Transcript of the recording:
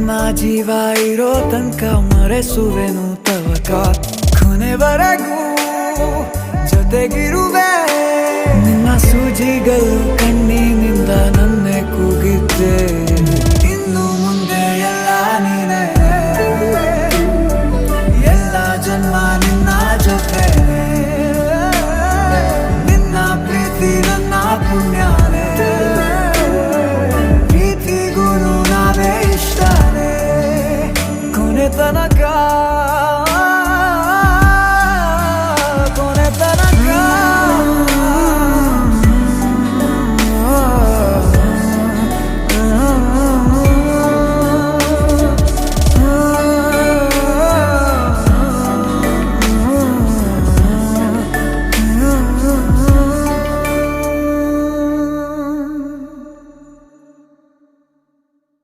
ನನ್ನ ಜೀವ ಇರೋ ತನಕ ಮರೆಸುವೆನು ತವಕ ಕೊನೆವರೆಗೂ ಜೊತೆಗಿರುವೆ ನಿನ್ನ ಸೂಜಿಗಳು ಕಣ್ಣಿನಿಂದ ನನ್ನೆ ಕೂಗಿದ್ದೆ